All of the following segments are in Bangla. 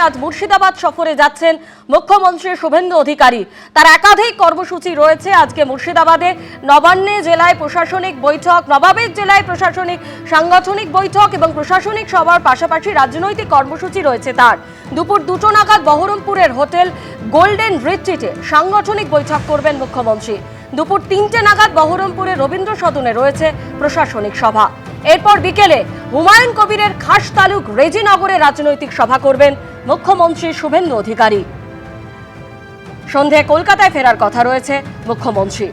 আজ মুর্শিদাবাদ সফরে যাচ্ছেন মুখ্যমন্ত্রী শুভেন্দু অধিকারী। তার একাধিক কর্মসূচি রয়েছে আজকে মুর্শিদাবাদে। নবান্নে জেলায় প্রশাসনিক বৈঠক, নবাবের জেলায় প্রশাসনিক সাংগঠনিক বৈঠক এবং প্রশাসনিক সভার পাশাপাশি রাজনৈতিক কর্মসূচি রয়েছে তার। দুপুর 2টো নাগাদ বহরমপুরের হোটেল গোল্ডেন রিট্রিটে সাংগঠনিক বৈঠক করবেন মুখ্যমন্ত্রী। দুপুর 3টে নাগাদ বহরমপুরের রবীন্দ্র সদনে রয়েছে প্রশাসনিক সভা। এরপর বিকেলে হুমায়ুন কবিরের খাস তালুক রেজিনগরে রাজনৈতিক সভা করবেন মুখ্যমন্ত্রী শুভেন্দু অধিকারী। সন্ধ্যায় কলকাতায় ফেরার কথা রয়েছে মুখ্যমন্ত্রী।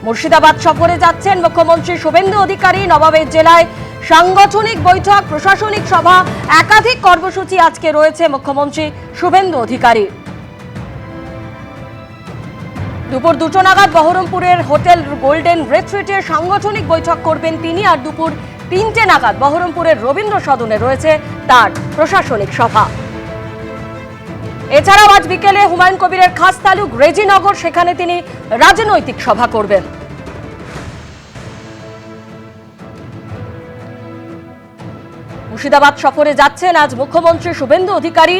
মুর্শিদাবাদ সফরে যাচ্ছেন মুখ্যমন্ত্রী শুভেন্দু অধিকারী। নবাবের জেলায় সাংগঠনিক বৈঠক, প্রশাসনিক সভা, একাধিক কর্মসূচি আজকে রয়েছে মুখ্যমন্ত্রী শুভেন্দু অধিকারী। দুপুর 2টো নাগাদ বহরমপুরের হোটেল গোল্ডেন রিট্রিটে সাংগঠনিক বৈঠক করবেন তিনি। আর দুপুর 3টে নাগাদ বহরমপুরের রবীন্দ্র সদনে রয়েছে তার প্রশাসনিক সভা। এছাড়াও আজ বিকেলে হুমায়ুন কবিরের খাস তালুক রেজিনগর, সেখানে তিনি রাজনৈতিক সভা করবেন। মুর্শিদাবাদ সফরে যাচ্ছেন আজ মুখ্যমন্ত্রী শুভেন্দু অধিকারী।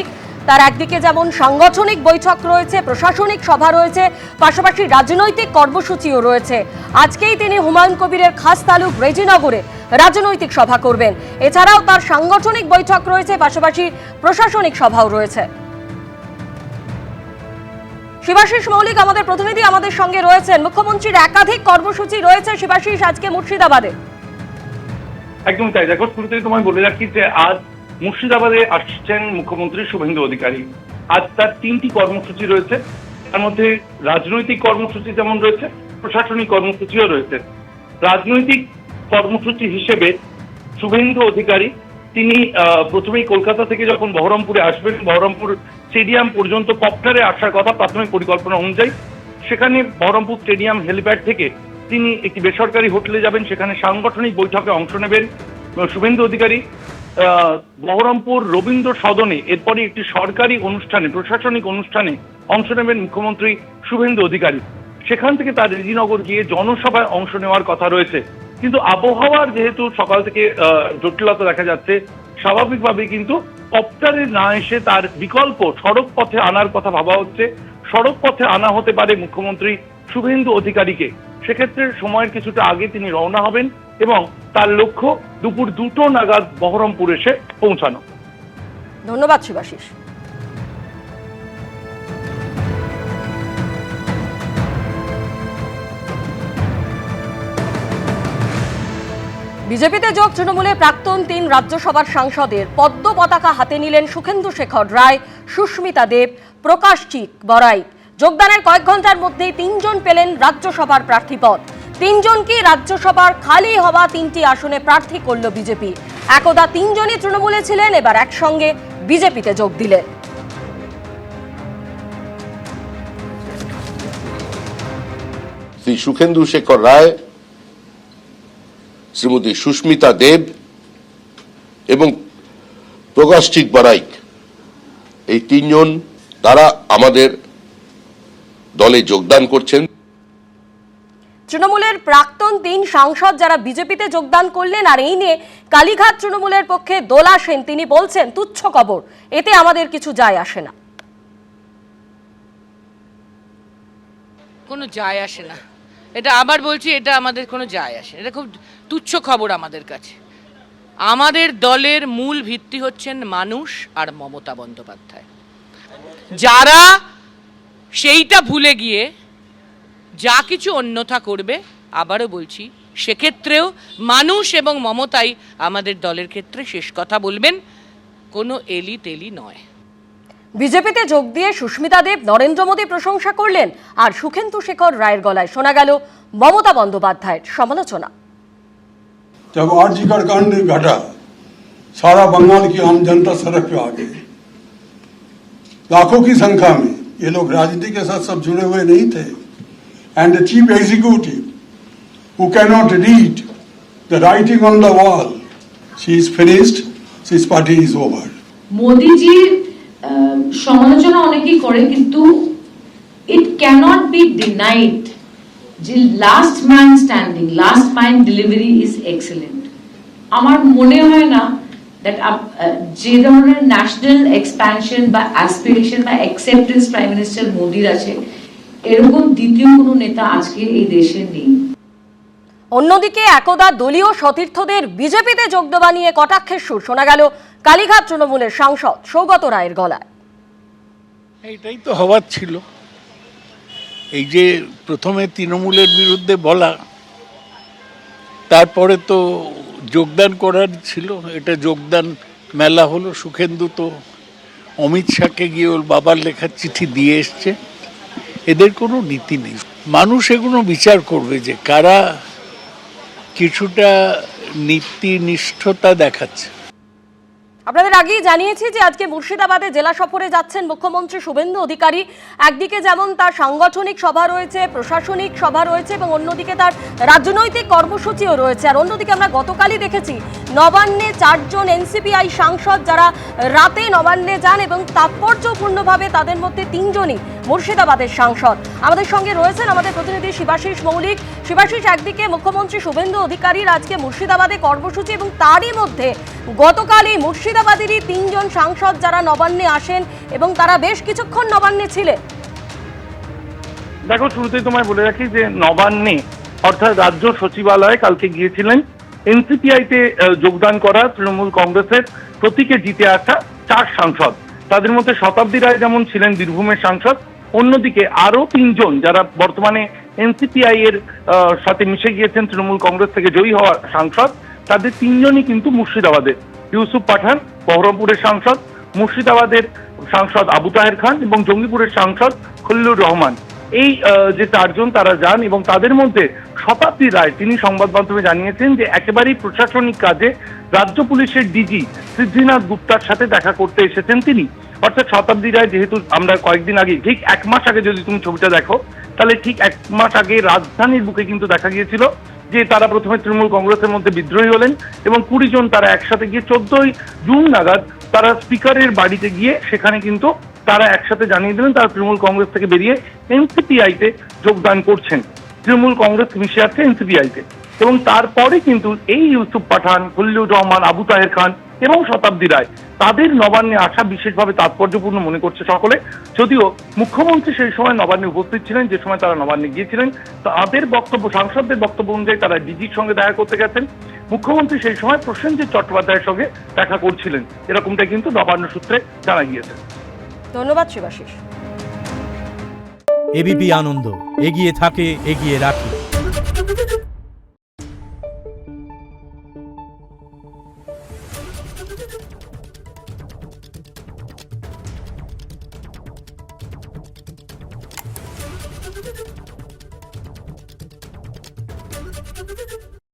তার একদিকে যেমন সাংগঠনিক বৈঠক রয়েছে, প্রশাসনিক সভা রয়েছে, পাশাপাশি রাজনৈতিক কর্মসূচিও রয়েছে। আজকেই তিনি হুমায়ুন কবিরের খাস তালুক রেজিনগরে রাজনৈতিক সভা করবেন। এছাড়াও তার সাংগঠনিক বৈঠক রয়েছে, পাশাপাশি প্রশাসনিক সভাও রয়েছে। শিবাশিস মৌলিক আমাদের প্রতিনিধি আমাদের সঙ্গে রয়েছেন। মুখ্যমন্ত্রীর একাধিক কর্মসূচি রয়েছে শিবাশিস আজকে মুর্শিদাবাদে। একদম তাই। দেখো, শুরুতেই তোমায় বলে রাখি যে আজ মুর্শিদাবাদে আসছেন মুখ্যমন্ত্রী শুভেন্দু অধিকারী। আজ তার 3টি কর্মসূচি রয়েছে। তার মধ্যে রাজনৈতিক কর্মসূচি যেমন রয়েছে, প্রশাসনিক কর্মসূচিও রয়েছে। রাজনৈতিক কর্মসূচি হিসেবে শুভেন্দু অধিকারী তিনি প্রথমেই কলকাতা থেকে যখন বহরমপুরে আসবেন, বহরমপুর স্টেডিয়াম পর্যন্ত কপ্টারে আসার কথা প্রাথমিক পরিকল্পনা অনুযায়ী। সেখানে বহরমপুর স্টেডিয়াম হেলিপ্যাড থেকে তিনি একটি বেসরকারি হোটেলে যাবেন, সেখানে সাংগঠনিক বৈঠকে অংশ নেবেন শুভেন্দু অধিকারী। বহরমপুর রবীন্দ্র সদনে এরপরে একটি সরকারি অনুষ্ঠানে, প্রশাসনিক অনুষ্ঠানে অংশ নেবেন মুখ্যমন্ত্রী শুভেন্দু অধিকারী। সেখান থেকে তার রেজিনগর গিয়ে জনসভায় অংশ নেওয়ার কথা রয়েছে। কিন্তু আবহাওয়ার যেহেতু সকাল থেকে জটিলতা দেখা যাচ্ছে, স্বাভাবিকভাবেই কিন্তু কপ্টারে না এসে তার বিকল্প সড়ক পথে আনার কথা ভাবা হচ্ছে। সড়ক পথে আনা হতে পারে মুখ্যমন্ত্রী শুভেন্দু অধিকারীকে। সেক্ষেত্রে সময়ের কিছুটা আগে তিনি রওনা হবেন এবং তার লক্ষ্য দুপুর 2টো নাগাদ বহরমপুর এসে পৌঁছানো। ধন্যবাদ শিবাশিস। বিজেপিতে যোগ তৃণমূলের প্রাক্তন 3 রাজ্যসভার সাংসদের পদ্ম পতাকা হাতে নিলেন সুখেন্দু শেখর রায়, সুস্মিতা দেব, প্রকাশ চিক বড়াই। যোগদানের কয়েক ঘন্টার মধ্যেই 3 জন পেলেন রাজ্যসভার প্রার্থীপদ। 3 জনকে রাজ্যসভার খালি হওয়া 3টি আসনে প্রার্থী করল বিজেপি। একদা 3 জনই তৃণমূলে ছিলেন, এবার একসঙ্গে বিজেপিতে যোগ দিলেন। শ্রী সুখেন্দু শেখর রায়, শ্রীমতী সুস্মিতা দেব এবং প্রকাশ চিক বড়াইক, এই 3 জন তারা আমাদের দলে যোগদান করছেন। তৃণমূলের প্রাক্তন 3 সাংসদ যারা বিজেপিতে যোগদান করলেন, আর এই নিয়ে কালীঘাট তৃণমূলের পক্ষে দোলা সেন তিনি বলছেন তুচ্ছ খবর, এতে আমাদের কিছু যায় আসে না। কোনো যায় আসে না, এটা আবার বলছি, এটা আমাদের কোনো যায় আসে, এটা খুব তুচ্ছ খবর আমাদের কাছে। আমাদের দলের মূল ভিত্তি হচ্ছেন মানুষ আর মমতা বন্দ্যোপাধ্যায়। যারা সেইটা ভুলে গিয়ে যা কিছু অন্যথা করবে, আবারও বলছি, সেক্ষেত্রেও মানুষ এবং মমতাই আমাদের দলের ক্ষেত্রে শেষ কথা বলবেন, কোনো এলি তেলি নয়। বিজেপিতে যোগ দিয়ে সুস্মিতা দেব নরেন্দ্র মোদী প্রশংসা করলেন, আর সুখেন্দু শেখর রায়ের গলায় শোনা গেল মমতা বন্দ্যোপাধ্যায়ের সমালোচনা। जब आरजी का कांड घटा, सारा बंगाल की आम जनता सड़क पे आ गई, लाखों की संख्या में। ये लोग राजनीति के साथ सब जुड़े हुए नहीं थे। And the chief executive who can not read the writing on the wall, she is finished, his party is over. Modi ji সমালোচনা অনেকেই করে, কিন্তু ইট ক্যানট বি ডিনাইড যে last man standing, last man delivery is excellent. আমার মনে হয় না দ্যাট যে ধরনের ন্যাশনাল এক্সপ্যানশন বা অ্যাসপিরেশন বা অ্যাকসেপ্টেন্স প্রাইম মিনিস্টার মোদির আছে, এরকম দ্বিতীয় কোনো নেতা আজকে এই দেশে নেই। অন্যদিকে একদা দলীয় সতীর্থদের বিজেপিতে যোগ দেওয়া নিয়ে কটাক্ষের সুর শোনা গেল কালীঘাট তৃণমূলের সাংসদ সৌগত রায়ের গলায়। এইটাই তো হওয়ার ছিল। এই যে প্রথমে তৃণমূলের বিরুদ্ধে বলা, তারপরে তো যোগদান করার ছিল। এটা যোগদান মেলা হলো। সুখেন্দু তো অমিত শাহকে গিয়ে ওর বাবার লেখার চিঠি দিয়ে এসছে। এদের কোনো নীতি নেই। মানুষ এগুলো বিচার করবে যে কারা কিছুটা নীতিনিষ্ঠতা দেখাচ্ছে। আপনাদের আগেই জানিয়েছি যে আজকে মুর্শিদাবাদে জেলা সফরে যাচ্ছেন মুখ্যমন্ত্রী শুভেন্দু অধিকারী। একদিকে যেমন তার সাংগঠনিক সভা রয়েছে, প্রশাসনিক সভা রয়েছে এবং অন্যদিকে তার রাজনৈতিক কর্মসূচিও রয়েছে। আর অন্যদিকে আমরা গতকালই দেখেছি নবান্নে 4 জন এনসিপিআই সাংসদ যারা রাতে নবান্নে যান এবং তাৎপর্যপূর্ণভাবে তাদের মধ্যে 3 জনই মুর্শিদাবাদের সাংসদ। আমাদের সঙ্গে রয়েছেন আমাদের প্রতিনিধি শিবাশিস মৌলিক। শিবাশিস, একদিকে মুখ্যমন্ত্রী শুভেন্দু অধিকারীর আজকে মুর্শিদাবাদে কর্মসূচি এবং তারই মধ্যে গতকালই মুর্শিদাবাদেরই 3 জন সাংসদ যারা নবান্নে আসেন এবং তারা বেশ কিছুক্ষণ নবান্নে ছিলেন। দেখো, শুরুতেই তোমায় বলে রাখি যে নবান্নে অর্থাৎ রাজ্য সচিবালয়ে কালকে গিয়েছিলেন এনসিপিআইতে যোগদান করা তৃণমূল কংগ্রেসের প্রতীকে জিতে আসা 4 সাংসদ। তাদের মধ্যে শতাব্দী রায় যেমন ছিলেন বীরভূমের সাংসদ, অন্যদিকে আরো 3 জন যারা বর্তমানে এনসিপিআই এর সাথে মিশে গিয়েছেন তৃণমূল কংগ্রেস থেকে জয়ী হওয়া সাংসদ, তাদের 3 জনই কিন্তু মুর্শিদাবাদের। ইউসুফ পাঠান বহরমপুরের সাংসদ, মুর্শিদাবাদের সাংসদ আবু তাহের খান এবং জঙ্গিপুরের সাংসদ খলিলুর রহমান। এই যে 4 জন তারা যান এবং তাদের মধ্যে শতাব্দী রায় তিনি সংবাদ মাধ্যমে জানিয়েছেন যে একেবারেই প্রশাসনিক কাজে রাজ্য পুলিশের ডিজি সিদ্ধিনাথ গুপ্তার সাথে দেখা করতে এসেছেন তিনি। অর্থাৎ শতাব্দী রায়, যেহেতু আমরা কয়েকদিন আগে, ঠিক 1 মাস আগে যদি তুমি ছবিটা দেখো, তাহলে ঠিক 1 মাস আগে রাজধানীর বুকে কিন্তু দেখা গিয়েছিল যে তারা প্রথমে তৃণমূল কংগ্রেসের মধ্যে বিদ্রোহী হলেন এবং 20 জন তারা একসাথে গিয়ে 14ই জুন নাগাদ তারা স্পিকারের বাড়িতে গিয়ে সেখানে কিন্তু তারা একসাথে জানিয়ে দিলেন তারা তৃণমূল কংগ্রেস থেকে বেরিয়ে এনসিপিআইতে যোগদান করছেন। তৃণমূল কংগ্রেস মিশে আছে এনসিপিআইতে এবং তারপরে কিন্তু এই ইউসুফ পাঠান, খলিলুর রহমান, আবু তাহের খান এবং শতাব্দী রায় তাদের নবান্নে আসা বিশেষভাবে তাৎপর্যপূর্ণ মনে করছে সকলে। যদিও মুখ্যমন্ত্রী সেই সময় নবান্নে উপস্থিত ছিলেন, যে সময় তারা নবান্নে গিয়েছিলেন তাদের বক্তব্য, সাংসদদের বক্তব্য অনুযায়ী তারা ডিজির সঙ্গে দেখা করতে গেছেন। মুখ্যমন্ত্রী সেই সময় প্রসেনজিৎ চট্টোপাধ্যায়ের সঙ্গে দেখা করছিলেন, এরকমটা কিন্তু নবান্ন সূত্রে জানা গিয়েছে। ধন্যবাদ শিবাশিস। এবিপি আনন্দ, এগিয়ে থাকে, এগিয়ে রাখে।